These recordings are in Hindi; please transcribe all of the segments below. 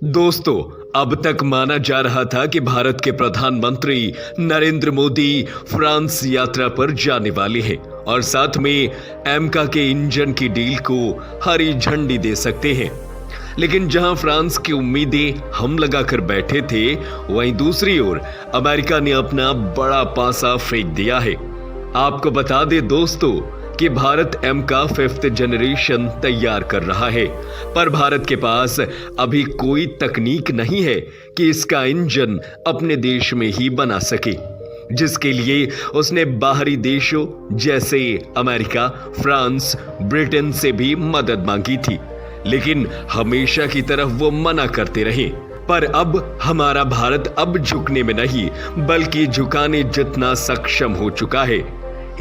दोस्तों, अब तक माना जा रहा था कि भारत के प्रधानमंत्री नरेंद्र मोदी फ्रांस यात्रा पर जाने वाले हैं और साथ में एमका के इंजन की डील को हरी झंडी दे सकते हैं। लेकिन जहां फ्रांस की उम्मीदें हम लगाकर बैठे थे, वहीं दूसरी ओर अमेरिका ने अपना बड़ा पासा फेंक दिया है। आपको बता दें दोस्तों कि भारत एम का 5th जनरेशन तैयार कर रहा है, पर भारत के पास अभी कोई तकनीक नहीं है कि इसका इंजन अपने देश में ही बना सके, जिसके लिए उसने बाहरी देशों जैसे अमेरिका, फ्रांस, ब्रिटेन से भी मदद मांगी थी, लेकिन हमेशा की तरफ वो मना करते रहे। पर अब हमारा भारत अब झुकने में नहीं बल्कि झुकाने जितना सक्षम हो चुका है।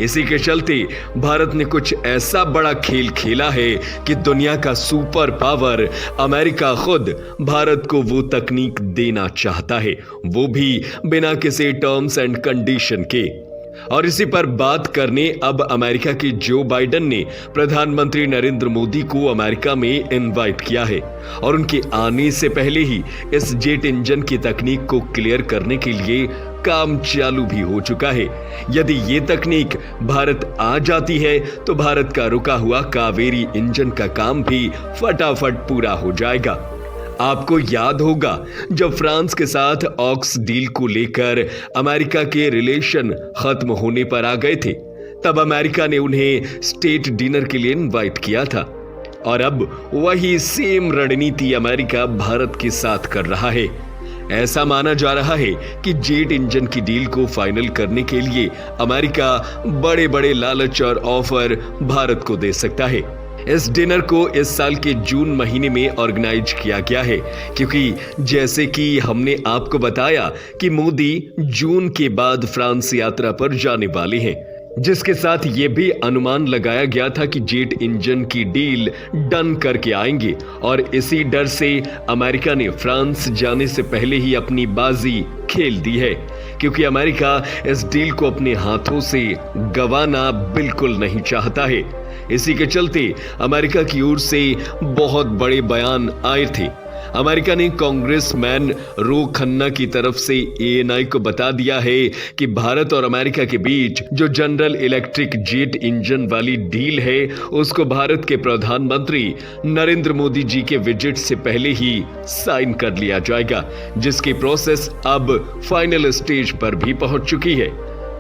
इसी के चलते भारत ने कुछ ऐसा बड़ा खेल खेला है कि दुनिया का सुपर पावर अमेरिका खुद भारत को वो तकनीक देना चाहता है, वो भी बिना किसी टर्म्स एंड कंडीशन के। और इसी पर बात करने अब अमेरिका के जो बाइडेन ने प्रधानमंत्री नरेंद्र मोदी को अमेरिका में इनवाइट किया है और उनके आने से पहले ही इस जेट इंजन की तकनीक को क्लियर करने के लिए काम चालू भी हो चुका है। यदि ये तकनीक भारत आ जाती है तो भारत का रुका हुआ कावेरी इंजन का काम भी फटाफट पूरा हो जाएगा। आपको याद होगा जब फ्रांस के साथ ऑक्स डील को लेकर अमेरिका के रिलेशन खत्म होने पर आ गए थे, तब अमेरिका ने उन्हें स्टेट डिनर के लिए इनवाइट किया था और अब वही सेम रणनीति अमेरिका भारत के साथ कर रहा है। ऐसा माना जा रहा है कि जेट इंजन की डील को फाइनल करने के लिए अमेरिका बड़े बड़े लालच और ऑफर भारत को दे सकता है। इस डिनर को इस साल के जून महीने में ऑर्गेनाइज किया गया है, क्योंकि जैसे कि हमने आपको बताया कि मोदी जून के बाद फ्रांस यात्रा पर जाने वाले हैं, जिसके साथ ये भी अनुमान लगाया गया था कि जेट इंजन की डील डन करके आएंगे और इसी डर से अमेरिका ने फ्रांस जाने से पहले ही अपनी बाजी खेल दी है, क्योंकि अमेरिका इस डील को अपने हाथों से गंवाना बिल्कुल नहीं चाहता है। इसी के चलते अमेरिका की ओर से बहुत बड़े बयान आए थे। अमेरिका ने कांग्रेसमैन रो खन्ना की तरफ से एएनआई को बता दिया है कि भारत और अमेरिका के बीच जो जनरल इलेक्ट्रिक जेट इंजन वाली डील है, उसको भारत के प्रधानमंत्री नरेंद्र मोदी जी के विजिट से पहले ही साइन कर लिया जाएगा, जिसकी प्रोसेस अब फाइनल स्टेज पर भी पहुंच चुकी है।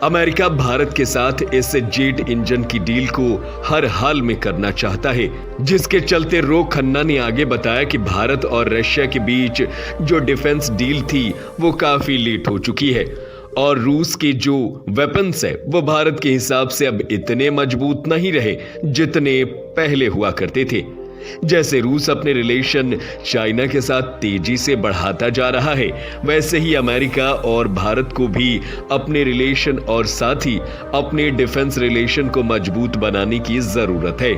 अमेरिका भारत के साथ इस जेट इंजन की डील को हर हाल में करना चाहता है, जिसके चलते रो खन्ना ने आगे बताया कि भारत और रशिया के बीच जो डिफेंस डील थी वो काफी लेट हो चुकी है और रूस के जो वेपन्स है वो भारत के हिसाब से अब इतने मजबूत नहीं रहे जितने पहले हुआ करते थे। जैसे रूस अपने रिलेशन चाइना के साथ तेजी से बढ़ाता जा रहा है, वैसे ही अमेरिका और भारत को भी अपने रिलेशन और साथ ही अपने डिफेंस रिलेशन को मजबूत बनाने की जरूरत है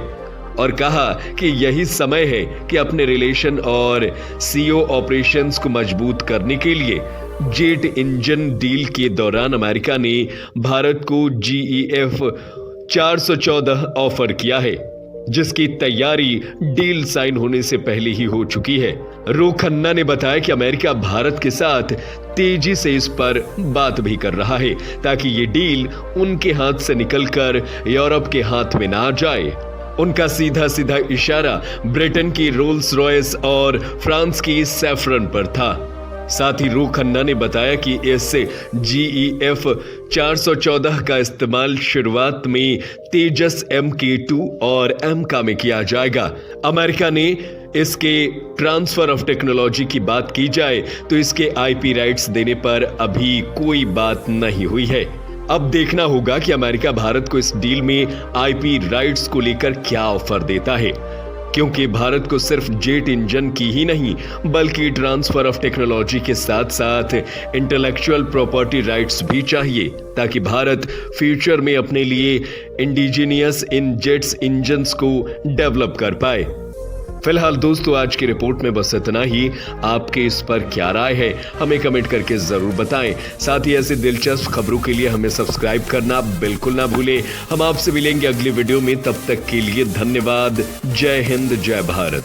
और कहा कि यही समय है कि अपने रिलेशन और सीओ ऑपरेशंस को मजबूत करने के लिए जेट इंजन डील के दौरान अमेरिका ने भारत को GEF 414 ऑफर किया है, जिसकी तैयारी डील साइन होने से पहले ही हो चुकी है। रो खन्ना ने बताया कि अमेरिका भारत के साथ तेजी से इस पर बात भी कर रहा है ताकि ये डील उनके हाथ से निकलकर यूरोप के हाथ में ना आ जाए। उनका सीधा सीधा इशारा ब्रिटेन की रोल्स रॉयस और फ्रांस की सैफरन पर था। साथ ही रो खन्ना ने बताया कि इससे GEF 414 का इस्तेमाल शुरुआत में तेजस MK2 और एमका में किया जाएगा। अमेरिका ने इसके ट्रांसफर ऑफ टेक्नोलॉजी की बात की जाए तो इसके IP राइट्स देने पर अभी कोई बात नहीं हुई है। अब देखना होगा कि अमेरिका भारत को इस डील में IP राइट्स को लेकर क्या ऑफर देता है, क्योंकि भारत को सिर्फ जेट इंजन की ही नहीं बल्कि ट्रांसफर ऑफ टेक्नोलॉजी के साथ साथ इंटेलेक्चुअल प्रॉपर्टी राइट्स भी चाहिए, ताकि भारत फ्यूचर में अपने लिए इंडिजिनियस इन जेट्स इंजन्स को डेवलप कर पाए। फिलहाल दोस्तों, आज की रिपोर्ट में बस इतना ही। आपके इस पर क्या राय है हमें कमेंट करके जरूर बताएं। साथ ही ऐसे दिलचस्प खबरों के लिए हमें सब्सक्राइब करना बिल्कुल ना भूलें। हम आपसे मिलेंगे अगली वीडियो में, तब तक के लिए धन्यवाद। जय हिंद, जय भारत।